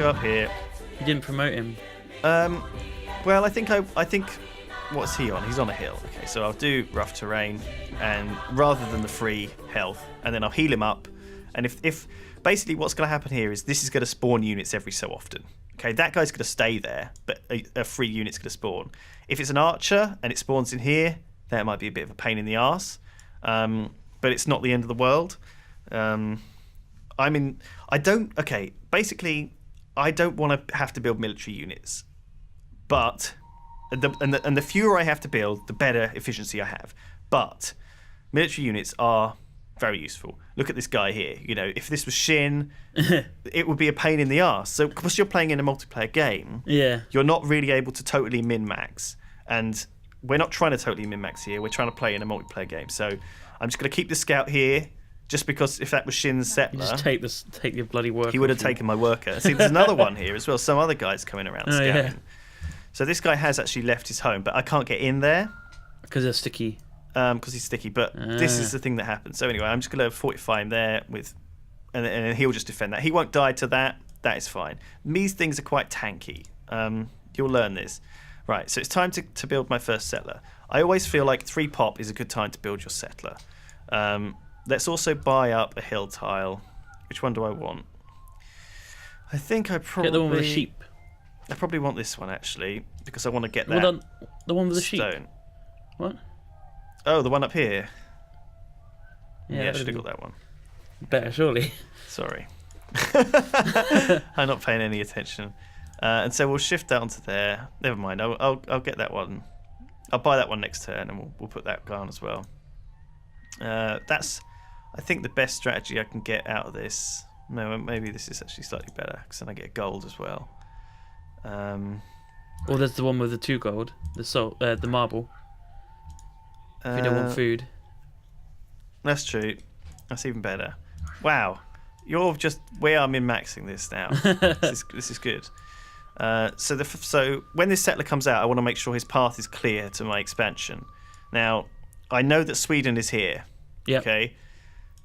go up here. You didn't promote him. Well, I think what's he on? He's on a hill. Okay, so I'll do rough terrain, and rather than the free health, and then I'll heal him up. And if basically what's going to happen here is this is going to spawn units every so often. Okay, that guy's going to stay there, but a free unit's going to spawn. If it's an archer and it spawns in here, that might be a bit of a pain in the arse. But it's not the end of the world. Basically, I don't want to have to build military units. But, the fewer I have to build, the better efficiency I have. But, military units are very useful. Look at this guy here. You know, if this was Shin, it would be a pain in the arse. So, because you're playing in a multiplayer game, you're not really able to totally min-max. And we're not trying to totally min-max here. We're trying to play in a multiplayer game. So, I'm just going to keep the scout here, just because if that was Shin's settler... You just take your bloody worker. He would have taken my worker. See, there's another one here as well. Some other guy's coming around scouting. Yeah. So this guy has actually left his home, but I can't get in there. Because they're sticky. Because he's sticky, but this is the thing that happens. So anyway, I'm just going to fortify him there, and then he'll just defend that. He won't die to that. That is fine. These things are quite tanky. You'll learn this. Right, so it's time to build my first settler. I always feel like 3 pop is a good time to build your settler. Let's also buy up a hill tile. Which one do I want? I think I probably... Get the one with the sheep. I probably want this one, actually, because I want to get that the one with the sheep. What? Oh, the one up here. Yeah, I should have got that one. Better, surely. Sorry. I'm not paying any attention. And so we'll shift that onto there. Never mind, I'll get that one. I'll buy that one next turn, and we'll put that guy on as well. That's, I think, the best strategy I can get out of this. No, maybe this is actually slightly better, because then I get gold as well. Or there's the one with the 2 gold, the marble. If you don't want food. That's true. That's even better. Wow, we are min-maxing this now. This is good. So when this settler comes out, I want to make sure his path is clear to my expansion. Now, I know that Sweden is here. Yep. Okay.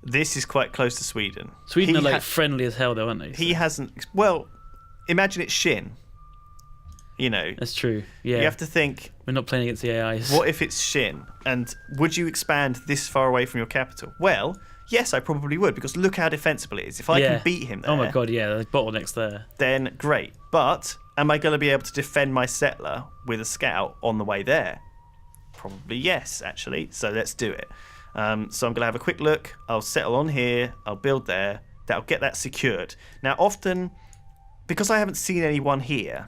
This is quite close to Sweden. Sweden are friendly as hell, though, aren't they? He hasn't. Well, imagine it's Shin. You know. That's true. Yeah. You have to think. We're not playing against the AIs. What if it's Shin? And would you expand this far away from your capital? Well, yes, I probably would, because look how defensible it is. If I can beat him there. Oh my god, yeah, the bottleneck's there. Then great. But am I going to be able to defend my settler with a scout on the way there? Probably yes, actually. So let's do it. So I'm going to have a quick look. I'll settle on here. I'll build there. That'll get that secured. Now, often, because I haven't seen anyone here,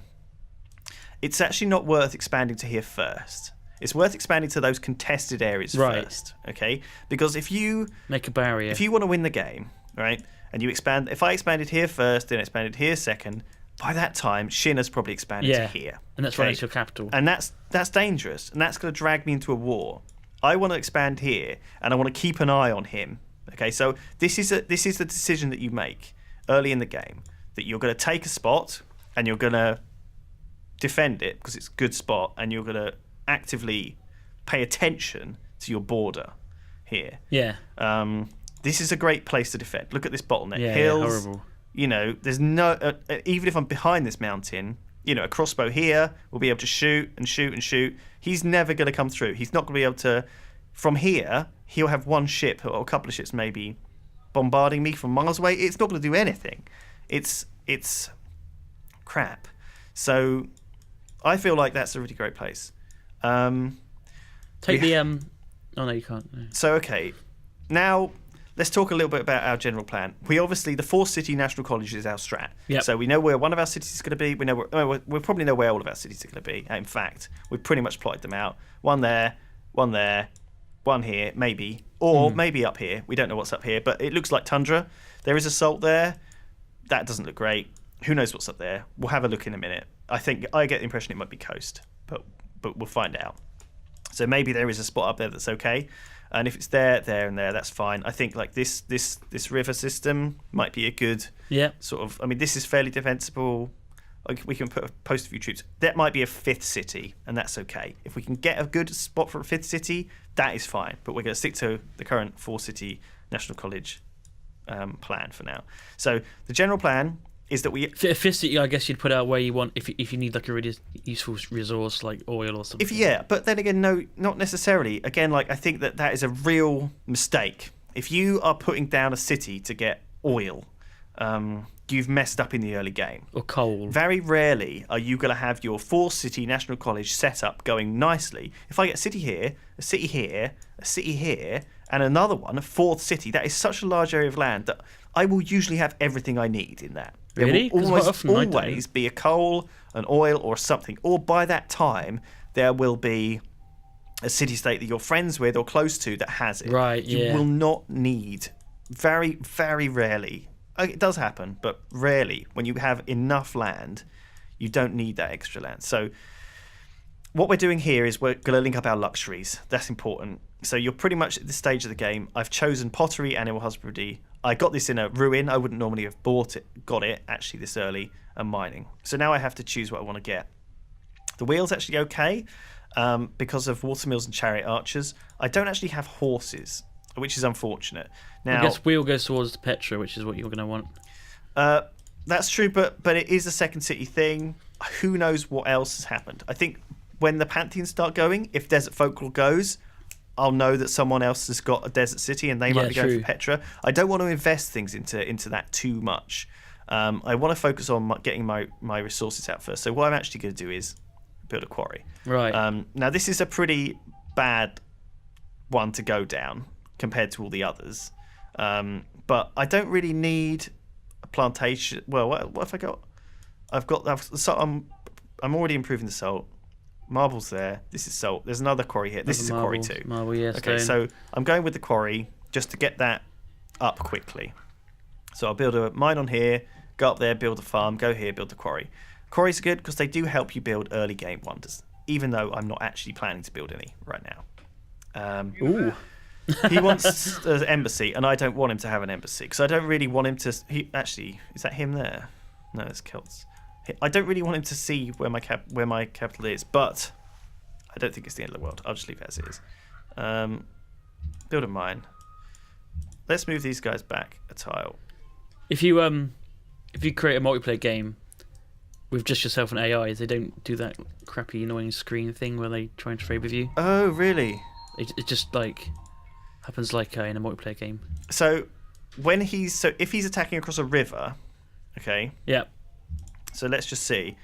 it's actually not worth expanding to here first. It's worth expanding to those contested areas first, okay? Because if you... Make a barrier. If you want to win the game, right, and you expand... If I expanded here first, then expanded here second, by that time, Shin has probably expanded to here. And that's right into your capital. And that's dangerous, and that's going to drag me into a war. I want to expand here, and I want to keep an eye on him. Okay, so this is the decision that you make early in the game, that you're going to take a spot and you're going to defend it because it's a good spot, and you're going to actively pay attention to your border here. Yeah. This is a great place to defend. Look at this bottleneck. Yeah, Hills. yeah, horrible. You know, there's no even if I'm behind this mountain, you know, a crossbow here will be able to shoot and shoot and shoot. He's never going to come through. He's not going to be able to. From here, he'll have one ship or a couple of ships maybe bombarding me from miles away. It's not going to do anything. It's crap. So I feel like that's a really great place. Take the Oh no, you can't. No. So okay, now let's talk a little bit about our general plan. We obviously, the 4-city national college is our strat. Yep. So we know where one of our cities is going to be. We know we probably know where all of our cities are going to be. In fact, we've pretty much plotted them out. One there, one here, maybe, or maybe up here. We don't know what's up here, but it looks like tundra. There is assault there. That doesn't look great. Who knows what's up there? We'll have a look in a minute. I get the impression it might be coast, but we'll find out. So maybe there is a spot up there that's okay. And if it's there, and there, that's fine. I think like this river system might be a good sort of. I mean, this is fairly defensible. Like, we can post a few troops. That might be a 5th city, and that's okay. If we can get a good spot for a 5th city, that is fine. But we're going to stick to the current 4-city national college plan for now. So the general plan is that we... A fifth city, I guess you'd put out where you want if you need like a really useful resource like oil or something. But then again, no, not necessarily. Again, like I think that is a real mistake. If you are putting down a city to get oil, you've messed up in the early game. Or coal. Very rarely are you going to have your 4-city national college set up going nicely. If I get a city here, a city here, a city here, and another one, a 4th city, that is such a large area of land that I will usually have everything I need in that. Really? There will always be a coal, an oil, or something. Or by that time, there will be a city-state that you're friends with or close to that has it. Right, You will not need, very, very rarely, it does happen, but rarely, when you have enough land, you don't need that extra land. So what we're doing here is we're going to link up our luxuries. That's important. So you're pretty much at this stage of the game. I've chosen pottery, animal husbandry. I got this in a ruin. I wouldn't normally have got it actually this early, and mining. So now I have to choose what I want to get. The wheel's actually okay because of watermills and chariot archers. I don't actually have horses, which is unfortunate. Now, I guess wheel goes towards the Petra, which is what you're going to want. That's true, but it is a second city thing. Who knows what else has happened? I think when the Pantheons start going, if Desert Folklore goes, I'll know that someone else has got a desert city and they might be going for Petra. I don't want to invest things into that too much. I want to focus on getting my resources out first. So what I'm actually going to do is build a quarry. Right. Now, this is a pretty bad one to go down compared to all the others. But I don't really need a plantation. Well, what have I got? I'm already improving the salt. Marble's there. This is salt. There's another quarry here. This is a quarry too. Marble, yeah. Okay, so I'm going with the quarry just to get that up quickly. So I'll build a mine on here, go up there, build a farm, go here, build the quarry. Quarries are good because they do help you build early game wonders, even though I'm not actually planning to build any right now. Ooh. He wants an embassy, and I don't want him to have an embassy because I don't really want him to. Actually, is that him there? No, it's Celts. I don't really want him to see where my capital is, but I don't think it's the end of the world. I'll just leave it as it is. Build a mine. Let's move these guys back a tile. If you create a multiplayer game with just yourself and AIs, they don't do that crappy annoying screen thing where they try and trade with you. Oh, really? It just like happens like in a multiplayer game. So if he's attacking across a river, okay. Yeah. So let's just see.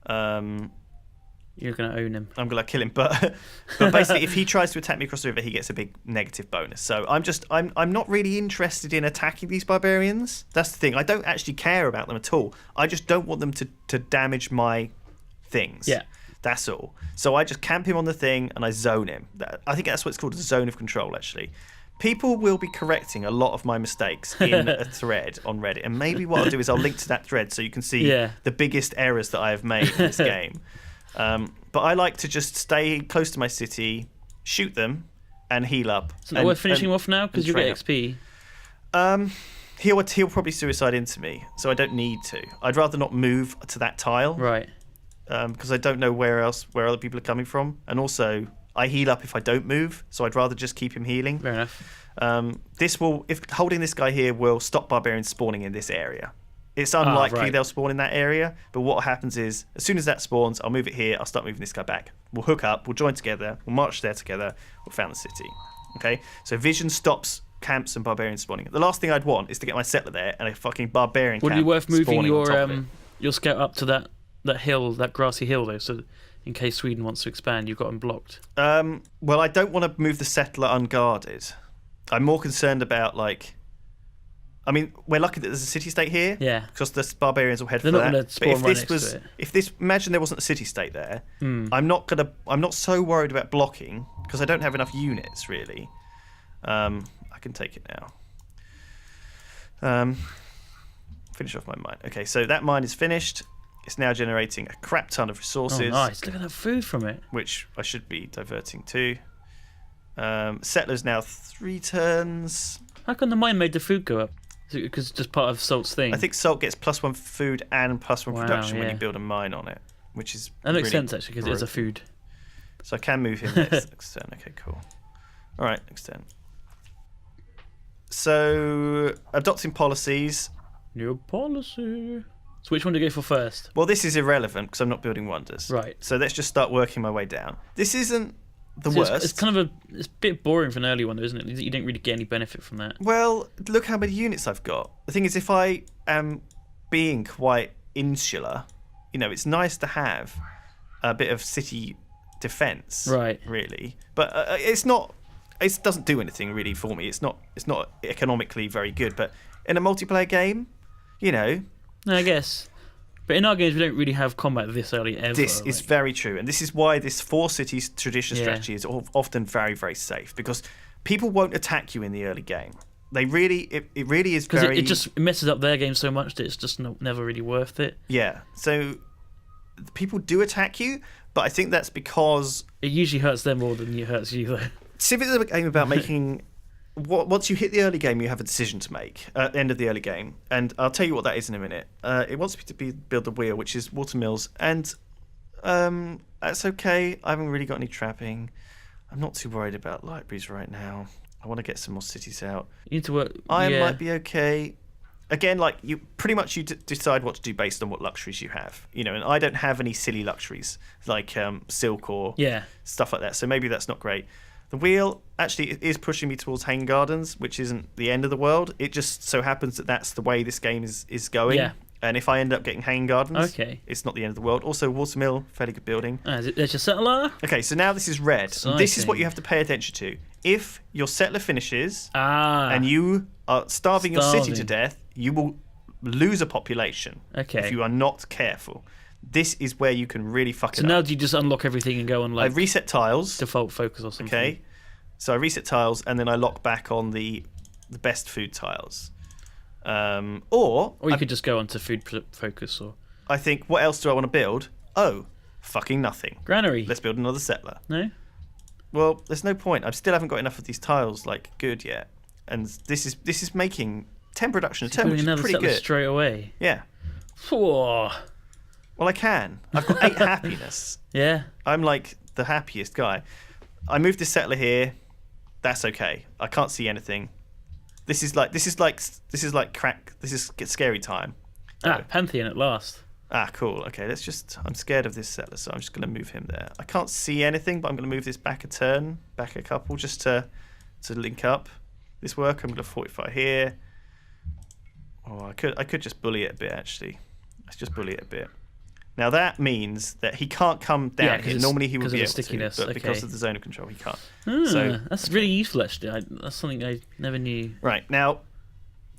You're gonna own him. I'm gonna kill him, but basically, if he tries to attack me across the river, he gets a big negative bonus. So I'm not really interested in attacking these barbarians. That's the thing. I don't actually care about them at all. I just don't want them to damage my things. Yeah. That's all. So I just camp him on the thing and I zone him. I think that's what it's called, a zone of control. Actually, people will be correcting a lot of my mistakes in a thread on Reddit, and maybe what I'll do is I'll link to that thread so you can see the biggest errors that I have made in this game. But I like to just stay close to my city, shoot them, and heal up. It's not worth finishing him off now because you get XP. He'll probably suicide into me, so I don't need to. I'd rather not move to that tile, right? Because I don't know where other people are coming from, and also I heal up if I don't move, so I'd rather just keep him healing. Fair enough. If holding this guy here will stop barbarians spawning in this area. It's unlikely they'll spawn in that area, but what happens is, as soon as that spawns, I'll move it here, I'll start moving this guy back. We'll hook up, we'll join together, we'll march there together, we'll found the city. Okay? So vision stops camps and barbarians spawning. The last thing I'd want is to get my settler there and a fucking barbarian Would it camp be worth moving your your scout up to that hill, that grassy hill though, so in case Sweden wants to expand, you've got them blocked? Well, I don't want to move the settler unguarded. I'm more concerned about, like... I mean, we're lucky that there's a city-state here. Yeah. Because the barbarians will head They're for not that. Spawn If this, imagine there wasn't a city-state there. I'm not so worried about blocking because I don't have enough units really. I can take it now. Finish off my mine. Okay, so that mine is finished. It's now generating a crap ton of resources. Oh, nice! Look at that food from it. Which I should be diverting to. Settlers now 3 turns. How come the mine made the food go up? Is it because it's just part of Salt's thing? I think Salt gets +1 food and +1 production when you build a mine on it, which is that makes really sense actually because it's a food. So I can move him next. Extend. Okay, cool. All right, extend. So adopting policies. New policy. So which one do you go for first? Well, this is irrelevant because I'm not building wonders. Right. So let's just start working my way down. This isn't the So worst. it's kind of it's a bit boring for an early one, though, isn't it? You don't really get any benefit from that. Well, look how many units I've got. The thing is, if I am being quite insular, it's nice to have a bit of city defence, Right. really. But it's not. It doesn't do anything really for me. It's not economically very good. But in a multiplayer game, No, I guess. But in our games, we don't really have combat this early ever. this is very true, and this is why this 4 cities tradition strategy is often very, very safe, because people won't attack you in the early game. They really, it really is because very. it just messes up their game so much that it's just never really worth it. Yeah. So people do attack you, but I think that's because It usually hurts them more than it hurts you, though. Civ is a game about making. Once you hit the early game, you have a decision to make at the end of the early game, and I'll tell you what that is in a minute. It wants me to build the wheel, which is watermills, and that's okay. I haven't really got any trapping. I'm not too worried about libraries right now. I want to get some more cities out. You need to work. Iron might be okay. Again, like you decide what to do based on what luxuries you have, and I don't have any silly luxuries like silk or stuff like that. So maybe that's not great. The wheel actually is pushing me towards Hanging Gardens, which isn't the end of the world. It just so happens that that's the way this game is going. Yeah. And if I end up getting Hanging Gardens, Okay. it's not the end of the world. Also, Watermill, fairly good building. There's your settler. Okay, so now this is red. Exciting. This is what you have to pay attention to. If your settler finishes and And you are starving your city to Starving. death, you will lose a population Okay. if you are not careful. This is where you can really fuck So it now up. do you just unlock everything and go on I like reset tiles. default focus or something? Okay, so I reset tiles and then I lock back on the best food tiles. Or Or you could just go on to food focus or I think, what else do I want to build? Oh, fucking nothing. granary. Let's build another settler. No. Well, there's no point. I still haven't got enough of these tiles good yet, and this is making 10 production a turn, Building which is another pretty settler good. straight away. Yeah. Whoa. Well, I can. I've got 8 happiness. Yeah. I'm like the happiest guy. I moved this settler here. That's okay. I can't see anything. This is scary time. Pantheon at last. Cool. Okay, I'm scared of this settler, so I'm just going to move him there. I can't see anything, but I'm going to move this back a turn, back a couple, just to link up this work. I'm going to fortify here. Oh, I could just bully it a bit, actually. Let's just bully it a bit. Now that means that he can't come down here. Normally he would be able stickiness, to, but because okay. of the zone of control, he can't. That's really useful, actually. That's something I never knew. Right, now,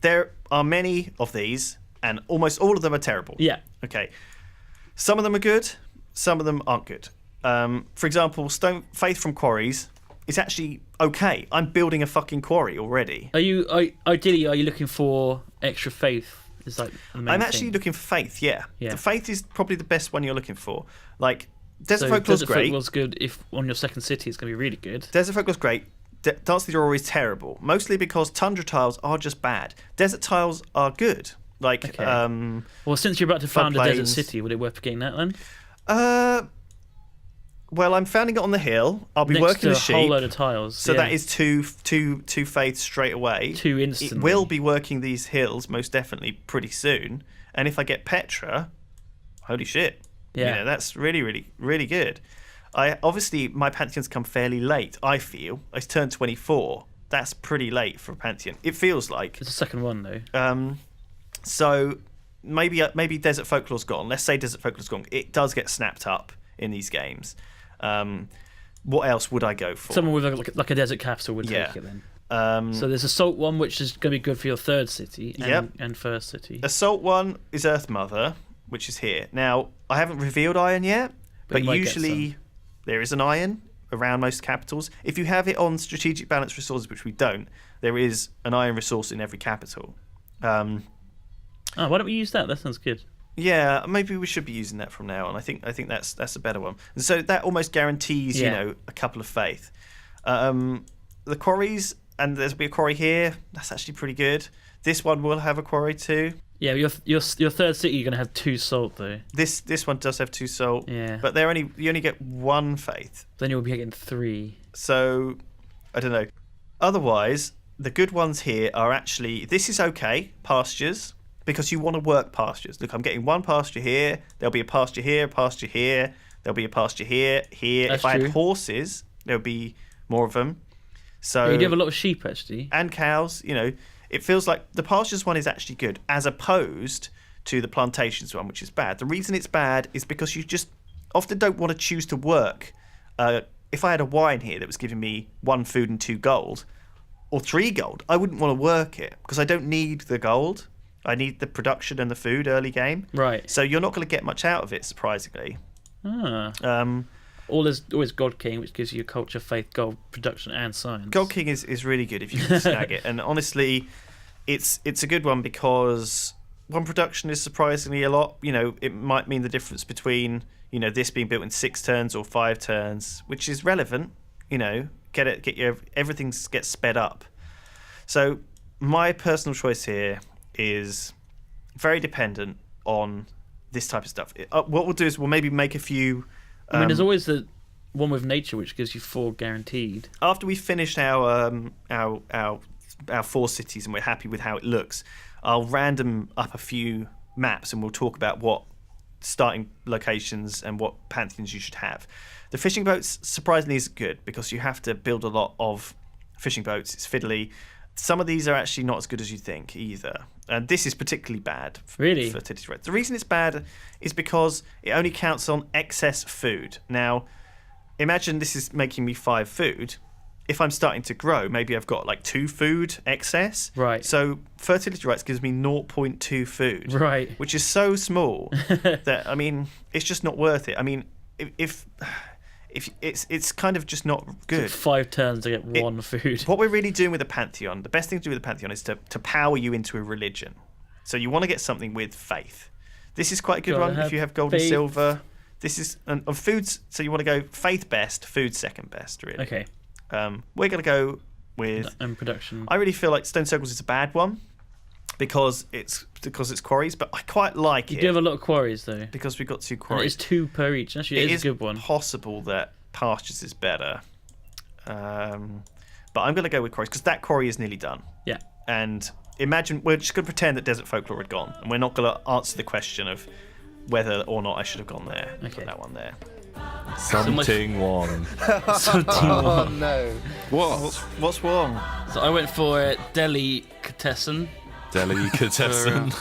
there are many of these, and almost all of them are terrible. Yeah. Okay. Some of them are good, some of them aren't good. For example, Stone Faith from Quarries is actually okay. I'm building a fucking quarry already. Ideally, are you looking for extra faith? Is like the main I'm actually thing? looking for Faith, yeah. Yeah. The Faith is probably the best one you're looking for. Like, Desert So Folklore's Desert great. Folklore's good. If on your second city, it's going to be really good. Desert Folklore's great. Dance the Aurora is terrible. Mostly because Tundra tiles are just bad. Desert tiles are good. Like, Okay. Well, since you're about to found a floodplains. desert city, would it worth getting that then? Well, I'm founding it on the hill. I'll be Next working to the a sheep. whole load of tiles. So yeah. that is two faiths straight away. 2 instantly. It will be working these hills most definitely pretty soon. And if I get Petra, holy shit. Yeah. That's really, really, really good. Obviously, my Pantheons come fairly late, I feel. I turned 24. That's pretty late for a Pantheon. It feels like. It's the second one, though. So maybe Desert Folklore's gone. Let's say Desert Folklore's gone. It does get snapped up in these games. What else would I go for? Someone with like a desert capital would take it then. So there's a salt one, which is going to be good for your third city and first city. Assault one is Earth Mother, which is here. Now, I haven't revealed iron yet, but you might get usually there is an iron around most capitals. If you have it on strategic balance resources, which we don't, there is an iron resource in every capital. Why don't we use that? That sounds good. Yeah, maybe we should be using that from now on. I think that's a better one. And so that almost guarantees, a couple of faith. The quarries, and there'll be a quarry here. That's actually pretty good. This one will have a quarry too. Yeah, your third city, you're going to have 2 salt though. This one does have 2 salt. Yeah. But you only get 1 faith. Then you'll be getting 3. So I don't know. Otherwise, the good ones here are actually, this is okay, pastures. because you want to work pastures. Look, I'm getting one pasture here. There'll be a pasture here, a pasture here. There'll be a pasture here, here. That's if I true. had horses, there would be more of them. So You do have a lot of sheep, actually. and cows. It feels like the pastures one is actually good, as opposed to the plantations one, which is bad. The reason it's bad is because you just often don't want to choose to work. If I had a wine here that was giving me 1 food and 2 gold, or 3 gold, I wouldn't want to work it because I don't need the gold. I need the production and the food early game. Right. So you're not going to get much out of it, surprisingly. There's always God King, which gives you culture, faith, gold, production, and science. Gold King is really good if you can snag it. And honestly, it's a good one because one production is surprisingly a lot. It might mean the difference between this being built in 6 turns or 5 turns, which is relevant. Everything gets sped up. So my personal choice here is very dependent on this type of stuff. What we'll do is we'll maybe make a few. There's always the one with nature, which gives you 4 guaranteed. After we finish our 4 cities and we're happy with how it looks, I'll random up a few maps and we'll talk about what starting locations and what pantheons you should have. The fishing boats surprisingly is good because you have to build a lot of fishing boats. It's fiddly. Some of these are actually not as good as you think either. And this is particularly bad for fertility rates. The reason it's bad is because it only counts on excess food. Now, imagine this is making me 5 food. If I'm starting to grow, maybe I've got like 2 food excess. Right. So fertility rates gives me 0.2 food. Right. Which is so small that, it's just not worth it. If it's kind of just not good. It's 5 turns to get 1 food. What we're really doing with the Pantheon, the best thing to do with the Pantheon is to power you into a religion. So you want to get something with faith. This is quite a good one if you have gold and silver. This is of foods. So you want to go faith best, food second best, really. Okay. We're going to go with and production. I really feel like Stone Circles is a bad one because it's quarries, but I quite like it. You do have a lot of quarries though. Because we've got 2 And quarries. it's 2 per each. Actually, it is a good one. It's possible that pastures is better. But I'm going to go with quarries because that quarry is nearly done. Yeah. And imagine we're just going to pretend that Desert Folklore had gone, and we're not going to answer the question of whether or not I should have gone there. Okay. Put that one there. Something wrong. Oh no. What's wrong? So I went for Delicatessen. Delicatessen.